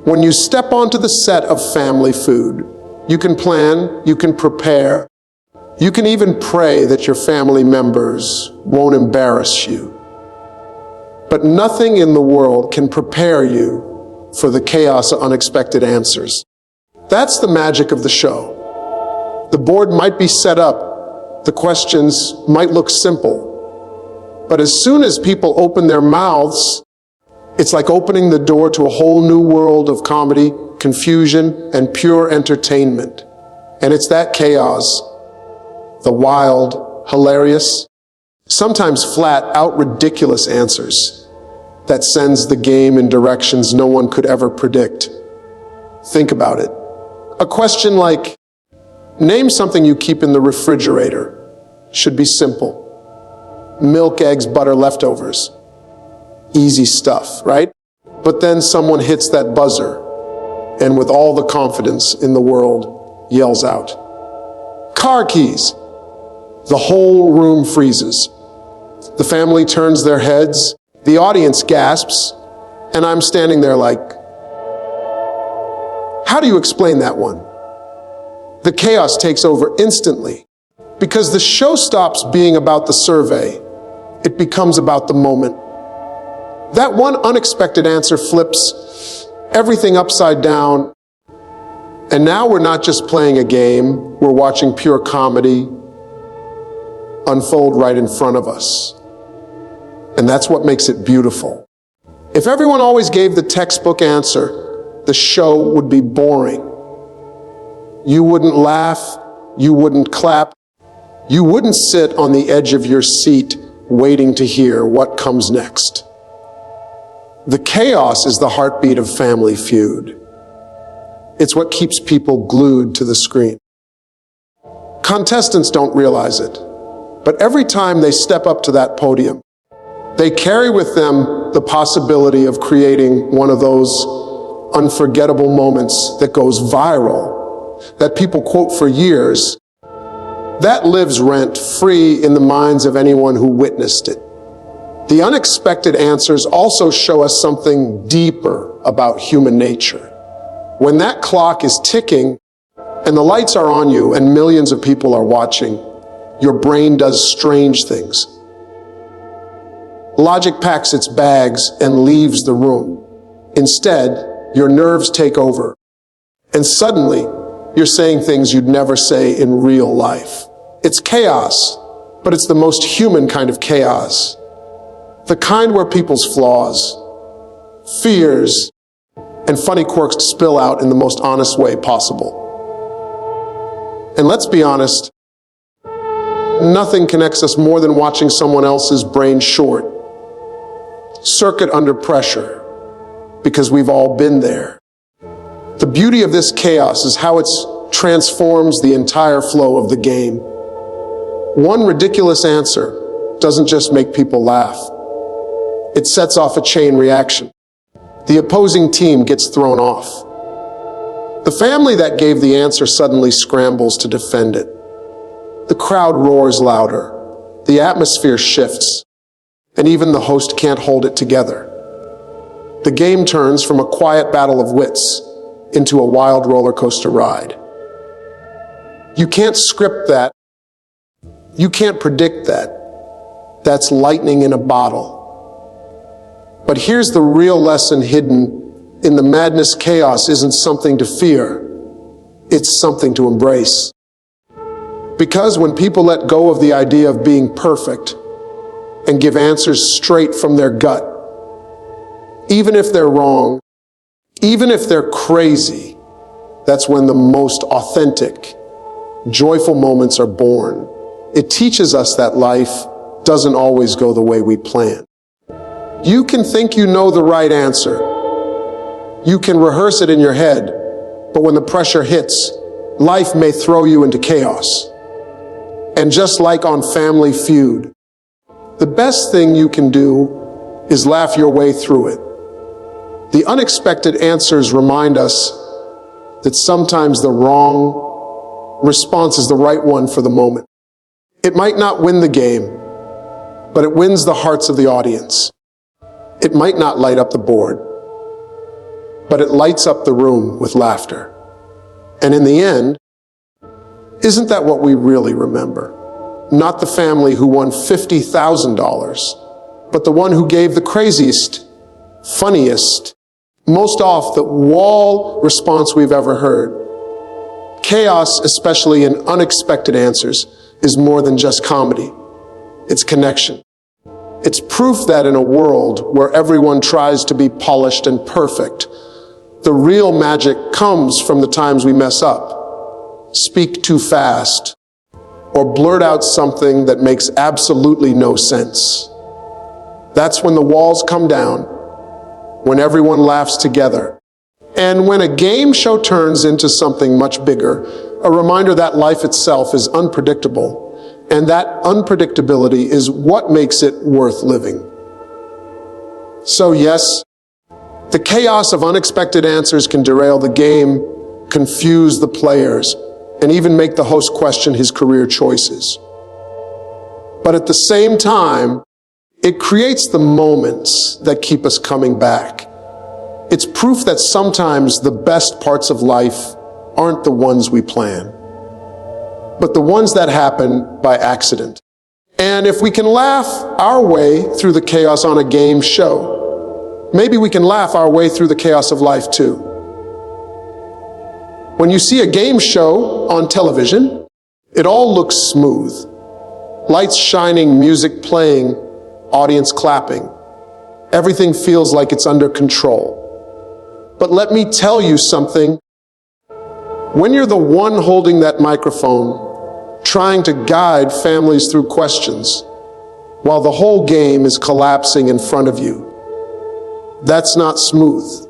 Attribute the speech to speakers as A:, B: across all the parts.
A: When you step onto the set of Family Feud, you can plan, you can prepare, you can even pray that your family members won't embarrass you. But nothing in the world can prepare you for the chaos of unexpected answers. That's the magic of the show. The board might be set up, the questions might look simple, but as soon as people open their mouths, it's like opening the door to a whole new world of comedy, confusion, and pure entertainment. And it's that chaos, the wild, hilarious, sometimes flat out ridiculous answers, that sends the game in directions no one could ever predict. Think about it. A question like, name something you keep in the refrigerator, should be simple. Milk, eggs, butter, leftovers. Easy stuff, right? But then someone hits that buzzer and with all the confidence in the world yells out, car keys. The whole room freezes. The family turns their heads, the audience gasps, and I'm standing there like, how do you explain that one? The chaos takes over instantly because the show stops being about the survey. It becomes about the moment. That one unexpected answer flips everything upside down. And now we're not just playing a game, we're watching pure comedy unfold right in front of us. And that's what makes it beautiful. If everyone always gave the textbook answer, the show would be boring. You wouldn't laugh, you wouldn't clap, you wouldn't sit on the edge of your seat waiting to hear what comes next. The chaos is the heartbeat of Family Feud. It's what keeps people glued to the screen. Contestants don't realize it, but every time they step up to that podium, they carry with them the possibility of creating one of those unforgettable moments that goes viral, that people quote for years, that lives rent-free in the minds of anyone who witnessed it. The unexpected answers also show us something deeper about human nature. When that clock is ticking and the lights are on you and millions of people are watching, your brain does strange things. Logic packs its bags and leaves the room. Instead, your nerves take over. And suddenly, you're saying things you'd never say in real life. It's chaos, but it's the most human kind of chaos. The kind where people's flaws, fears, and funny quirks spill out in the most honest way possible. And let's be honest, nothing connects us more than watching someone else's brain short, circuit under pressure, because we've all been there. The beauty of this chaos is how it transforms the entire flow of the game. One ridiculous answer doesn't just make people laugh. It sets off a chain reaction. The opposing team gets thrown off. The family that gave the answer suddenly scrambles to defend it. The crowd roars louder. The atmosphere shifts. And even the host can't hold it together. The game turns from a quiet battle of wits into a wild roller coaster ride. You can't script that. You can't predict that. That's lightning in a bottle. But here's the real lesson hidden in the madness. Chaos isn't something to fear. It's something to embrace. Because when people let go of the idea of being perfect and give answers straight from their gut, even if they're wrong, even if they're crazy, that's when the most authentic, joyful moments are born. It teaches us that life doesn't always go the way we plan. You can think you know the right answer. You can rehearse it in your head, but when the pressure hits, life may throw you into chaos. And just like on Family Feud, the best thing you can do is laugh your way through it. The unexpected answers remind us that sometimes the wrong response is the right one for the moment. It might not win the game, but it wins the hearts of the audience. It might not light up the board, but it lights up the room with laughter. And in the end, isn't that what we really remember? Not the family who won $50,000, but the one who gave the craziest, funniest, most off-the-wall response we've ever heard. Chaos, especially in unexpected answers, is more than just comedy. It's connection. It's proof that in a world where everyone tries to be polished and perfect, the real magic comes from the times we mess up, speak too fast, or blurt out something that makes absolutely no sense. That's when the walls come down, when everyone laughs together, and when a game show turns into something much bigger, a reminder that life itself is unpredictable, and that unpredictability is what makes it worth living. So yes, the chaos of unexpected answers can derail the game, confuse the players, and even make the host question his career choices. But at the same time, it creates the moments that keep us coming back. It's proof that sometimes the best parts of life aren't the ones we plan, but the ones that happen by accident. And if we can laugh our way through the chaos on a game show, maybe we can laugh our way through the chaos of life too. When you see a game show on television, it all looks smooth. Lights shining, music playing, audience clapping. Everything feels like it's under control. But let me tell you something. When you're the one holding that microphone, trying to guide families through questions, while the whole game is collapsing in front of you, that's not smooth.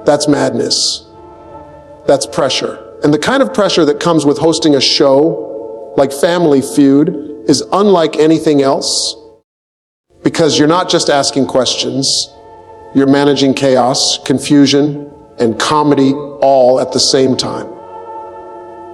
A: That's madness. That's pressure. And the kind of pressure that comes with hosting a show like Family Feud is unlike anything else, because you're not just asking questions, you're managing chaos, confusion, and comedy all at the same time.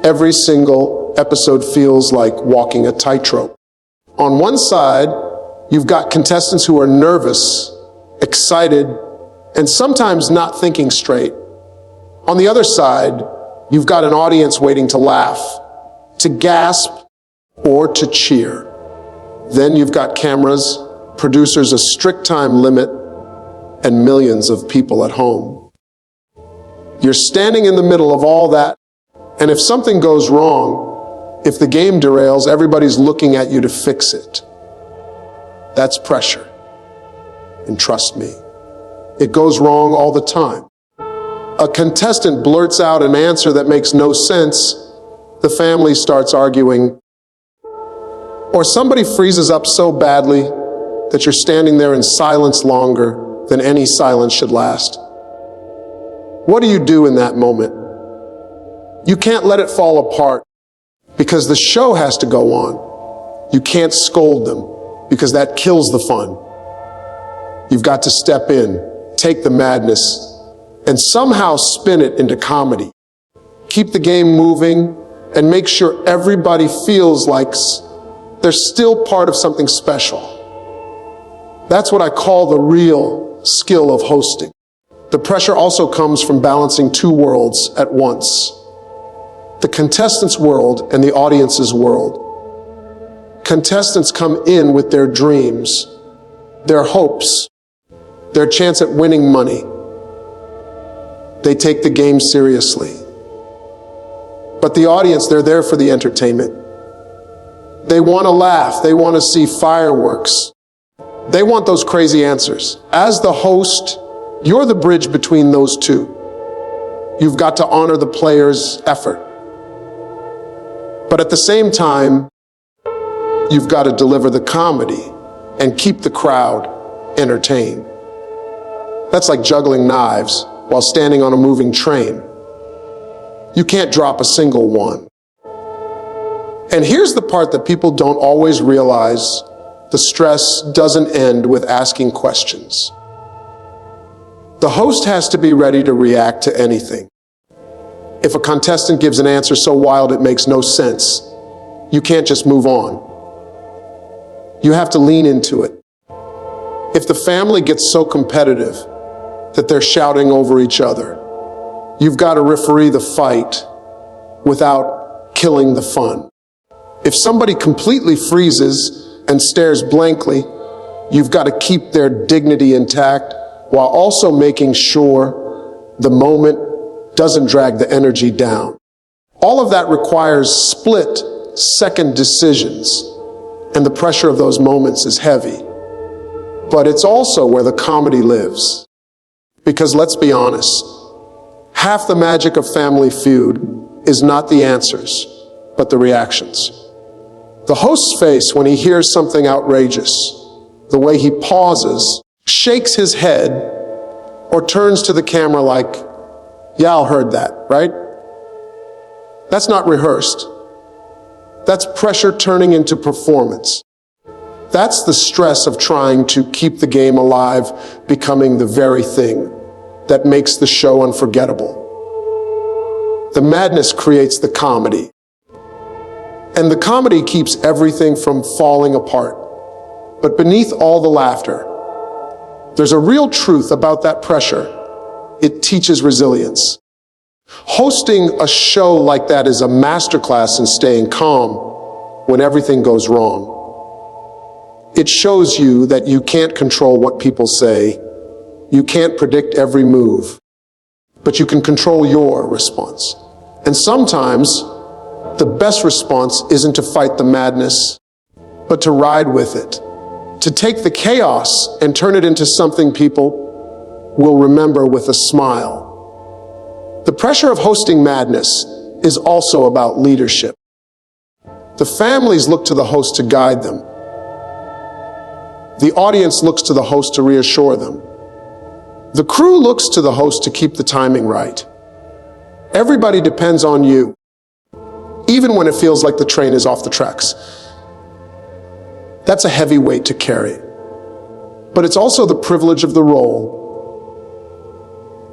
A: Every single episode feels like walking a tightrope. On one side, you've got contestants who are nervous, excited, and sometimes not thinking straight. On the other side, you've got an audience waiting to laugh, to gasp, or to cheer. Then you've got cameras, producers, a strict time limit, and millions of people at home. You're standing in the middle of all that, and if something goes wrong, if the game derails, everybody's looking at you to fix it. That's pressure. And trust me, it goes wrong all the time. A contestant blurts out an answer that makes no sense, the family starts arguing, or somebody freezes up so badly that you're standing there in silence longer than any silence should last. What do you do in that moment? You can't let it fall apart because the show has to go on. You can't scold them because that kills the fun. You've got to step in, take the madness, and somehow spin it into comedy. Keep the game moving and make sure everybody feels like they're still part of something special. That's what I call the real skill of hosting. The pressure also comes from balancing two worlds at once. The contestants' world and the audience's world. Contestants come in with their dreams, their hopes, their chance at winning money. They take the game seriously. But the audience, they're there for the entertainment. They want to laugh. They want to see fireworks. They want those crazy answers. As the host, you're the bridge between those two. You've got to honor the player's effort. But at the same time, you've got to deliver the comedy and keep the crowd entertained. That's like juggling knives while standing on a moving train. You can't drop a single one. And here's the part that people don't always realize. The stress doesn't end with asking questions. The host has to be ready to react to anything. If a contestant gives an answer so wild it makes no sense, you can't just move on. You have to lean into it. If the family gets so competitive that they're shouting over each other. You've got to referee the fight without killing the fun. If somebody completely freezes and stares blankly, you've got to keep their dignity intact while also making sure the moment doesn't drag the energy down. All of that requires split-second decisions, and the pressure of those moments is heavy. But it's also where the comedy lives. Because let's be honest, half the magic of Family Feud is not the answers, but the reactions. The host's face when he hears something outrageous, the way he pauses, shakes his head, or turns to the camera like, "Yeah, I heard that," right? That's not rehearsed. That's pressure turning into performance. That's the stress of trying to keep the game alive, becoming the very thing that makes the show unforgettable. The madness creates the comedy. And the comedy keeps everything from falling apart. But beneath all the laughter, there's a real truth about that pressure. It teaches resilience. Hosting a show like that is a masterclass in staying calm when everything goes wrong. It shows you that you can't control what people say. You can't predict every move, but you can control your response. And sometimes the best response isn't to fight the madness, but to ride with it, to take the chaos and turn it into something people will remember with a smile. The pressure of hosting madness is also about leadership. The families look to the host to guide them. The audience looks to the host to reassure them. The crew looks to the host to keep the timing right. Everybody depends on you, even when it feels like the train is off the tracks. That's a heavy weight to carry. But it's also the privilege of the role.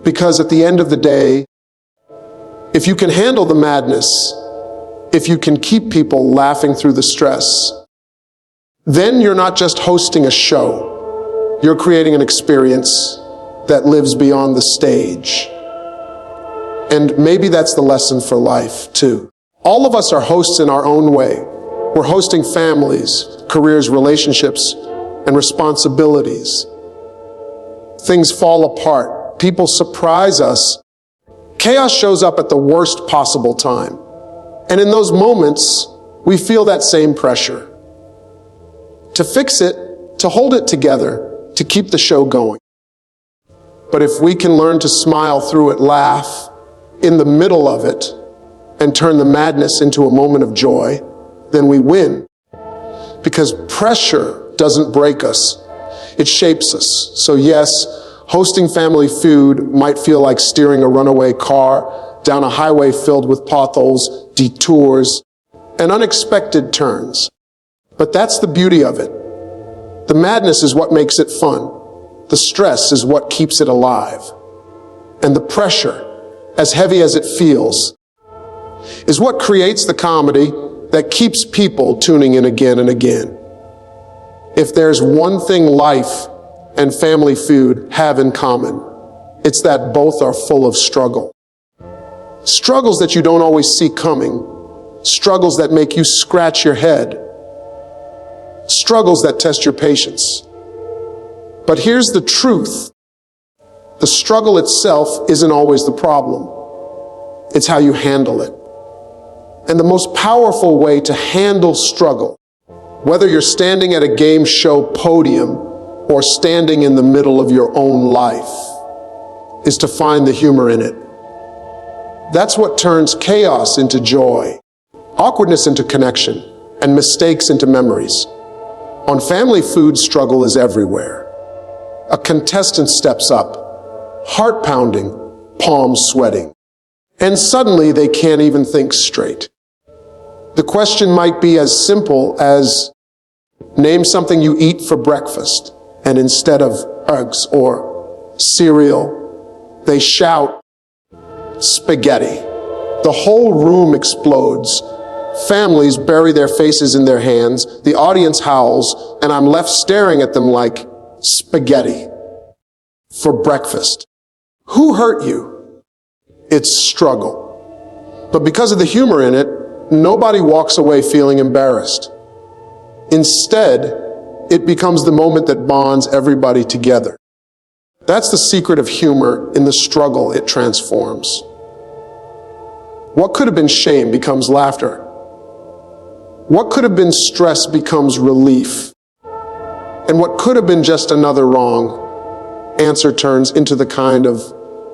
A: Because at the end of the day, if you can handle the madness, if you can keep people laughing through the stress, then you're not just hosting a show. You're creating an experience that lives beyond the stage. And maybe that's the lesson for life, too. All of us are hosts in our own way. We're hosting families, careers, relationships, and responsibilities. Things fall apart. People surprise us. Chaos shows up at the worst possible time. And in those moments, we feel that same pressure. To fix it, to hold it together, to keep the show going. But if we can learn to smile through it, laugh in the middle of it, and turn the madness into a moment of joy, then we win. Because pressure doesn't break us, it shapes us. So yes, hosting Family Feud might feel like steering a runaway car down a highway filled with potholes, detours, and unexpected turns. But that's the beauty of it. The madness is what makes it fun. The stress is what keeps it alive. And the pressure, as heavy as it feels, is what creates the comedy that keeps people tuning in again and again. If there's one thing life and Family Feud have in common, it's that both are full of struggle. Struggles that you don't always see coming. Struggles that make you scratch your head. Struggles that test your patience. But here's the truth. The struggle itself isn't always the problem. It's how you handle it. And the most powerful way to handle struggle, whether you're standing at a game show podium or standing in the middle of your own life, is to find the humor in it. That's what turns chaos into joy, awkwardness into connection, and mistakes into memories. On Family Feud, struggle is everywhere. A contestant steps up, heart pounding, palms sweating, and suddenly they can't even think straight. The question might be as simple as, name something you eat for breakfast, and instead of eggs or cereal, they shout, spaghetti. The whole room explodes. Families bury their faces in their hands, the audience howls, and I'm left staring at them like, spaghetti for breakfast. Who hurt you? It's struggle. But because of the humor in it, nobody walks away feeling embarrassed. Instead, it becomes the moment that bonds everybody together. That's the secret of humor. In the struggle it transforms. What could have been shame becomes laughter. What could have been stress becomes relief. And what could have been just another wrong answer turns into the kind of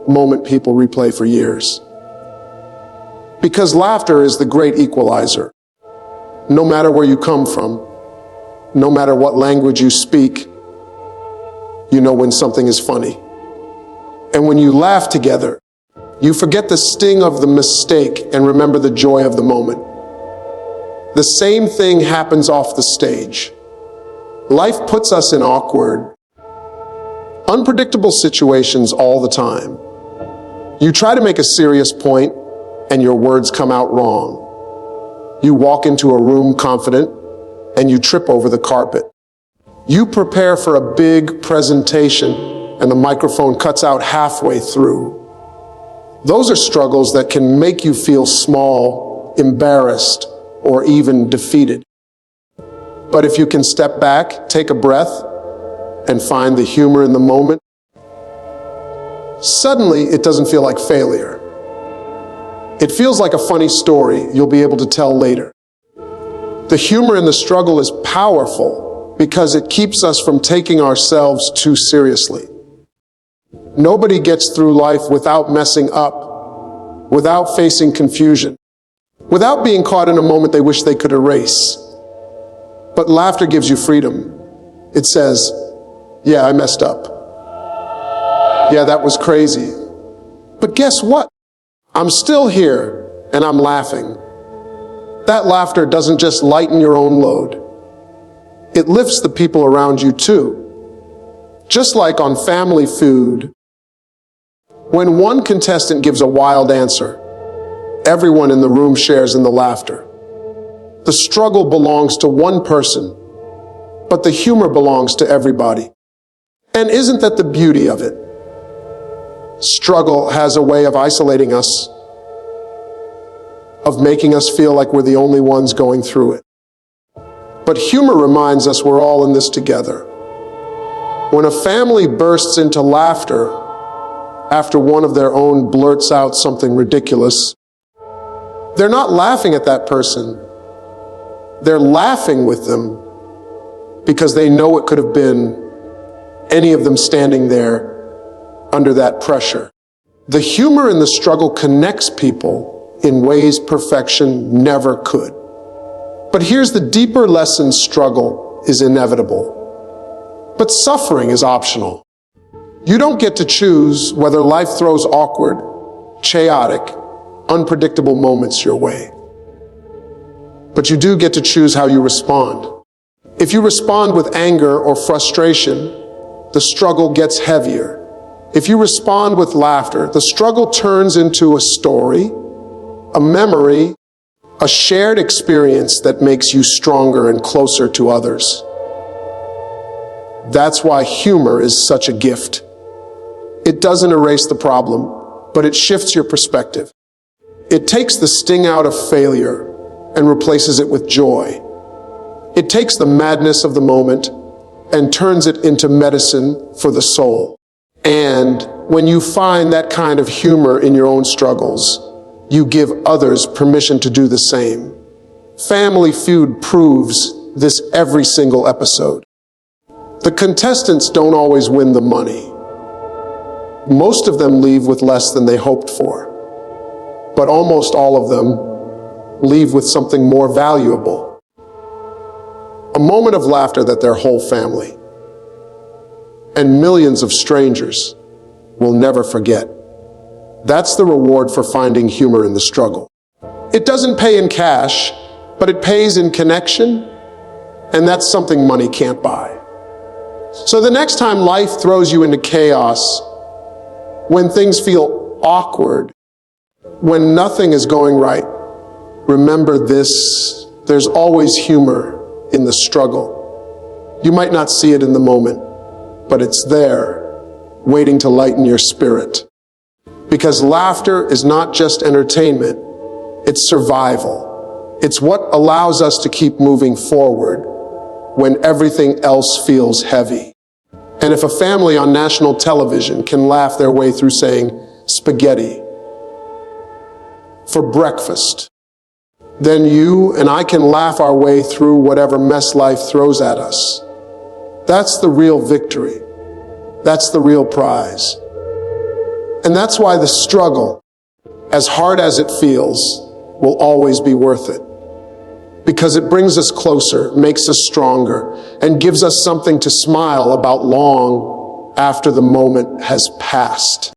A: moment people replay for years. Because laughter is the great equalizer. No matter where you come from, no matter what language you speak, you know when something is funny. And when you laugh together, you forget the sting of the mistake and remember the joy of the moment. The same thing happens off the stage. Life puts us in awkward, unpredictable situations all the time. You try to make a serious point and your words come out wrong. You walk into a room confident and you trip over the carpet. You prepare for a big presentation and the microphone cuts out halfway through. Those are struggles that can make you feel small, embarrassed, or even defeated. But if you can step back, take a breath, and find the humor in the moment, suddenly it doesn't feel like failure. It feels like a funny story you'll be able to tell later. The humor in the struggle is powerful because it keeps us from taking ourselves too seriously. Nobody gets through life without messing up, without facing confusion, without being caught in a moment they wish they could erase. But laughter gives you freedom. It says, yeah, I messed up. Yeah, that was crazy. But guess what? I'm still here and I'm laughing. That laughter doesn't just lighten your own load. It lifts the people around you too. Just like on Family Feud, when one contestant gives a wild answer, everyone in the room shares in the laughter. The struggle belongs to one person, but the humor belongs to everybody. And isn't that the beauty of it? Struggle has a way of isolating us, of making us feel like we're the only ones going through it. But humor reminds us we're all in this together. When a family bursts into laughter after one of their own blurts out something ridiculous, they're not laughing at that person. They're laughing with them because they know it could have been any of them standing there under that pressure. The humor in the struggle connects people in ways perfection never could. But here's the deeper lesson: struggle is inevitable, but suffering is optional. You don't get to choose whether life throws awkward, chaotic, unpredictable moments your way. But you do get to choose how you respond. If you respond with anger or frustration, the struggle gets heavier. If you respond with laughter, the struggle turns into a story, a memory, a shared experience that makes you stronger and closer to others. That's why humor is such a gift. It doesn't erase the problem, but it shifts your perspective. It takes the sting out of failure and replaces it with joy. It takes the madness of the moment and turns it into medicine for the soul. And when you find that kind of humor in your own struggles, you give others permission to do the same. Family Feud proves this every single episode. The contestants don't always win the money. Most of them leave with less than they hoped for. But almost all of them leave with something more valuable. A moment of laughter that their whole family and millions of strangers will never forget. That's the reward for finding humor in the struggle. It doesn't pay in cash, but it pays in connection, and that's something money can't buy. So the next time life throws you into chaos, when things feel awkward, when nothing is going right, remember this: there's always humor in the struggle. You might not see it in the moment, but it's there, waiting to lighten your spirit. Because laughter is not just entertainment, it's survival. It's what allows us to keep moving forward when everything else feels heavy. And if a family on national television can laugh their way through saying spaghetti for breakfast, then you and I can laugh our way through whatever mess life throws at us. That's the real victory. That's the real prize. And that's why the struggle, as hard as it feels, will always be worth it. Because it brings us closer, makes us stronger, and gives us something to smile about long after the moment has passed.